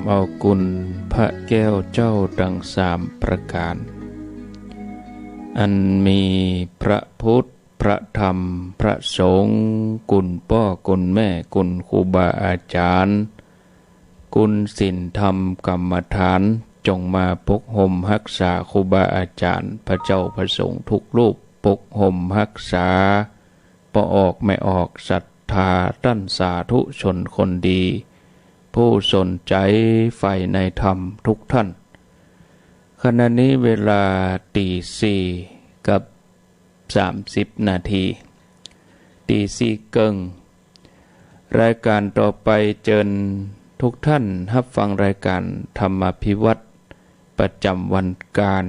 ำเอากุลพระแก้วเจ้าดังสามประการ อันมีพระพุทธพระธรรมพระสงฆ์กุลพ่อกุลแม่กุลครูบาอาจารย์กุลศีลธรรมกรรมฐานจงมาปกห่มรักษาครูบาอาจารย์พระเจ้าพระสงฆ์ทุกรูปปกห่มรักษาปออกไม่ออกศรัทธาตั้นสาธุชนคนดีผู้สนใจใฝ่ในธรรมทุกท่านขณะนี้เวลาตีสี่กับ30 นาทีตีสี่เกิงรายการต่อไปเชิญทุกท่านรับฟังรายการธรรมภิวัตรประจำวันการ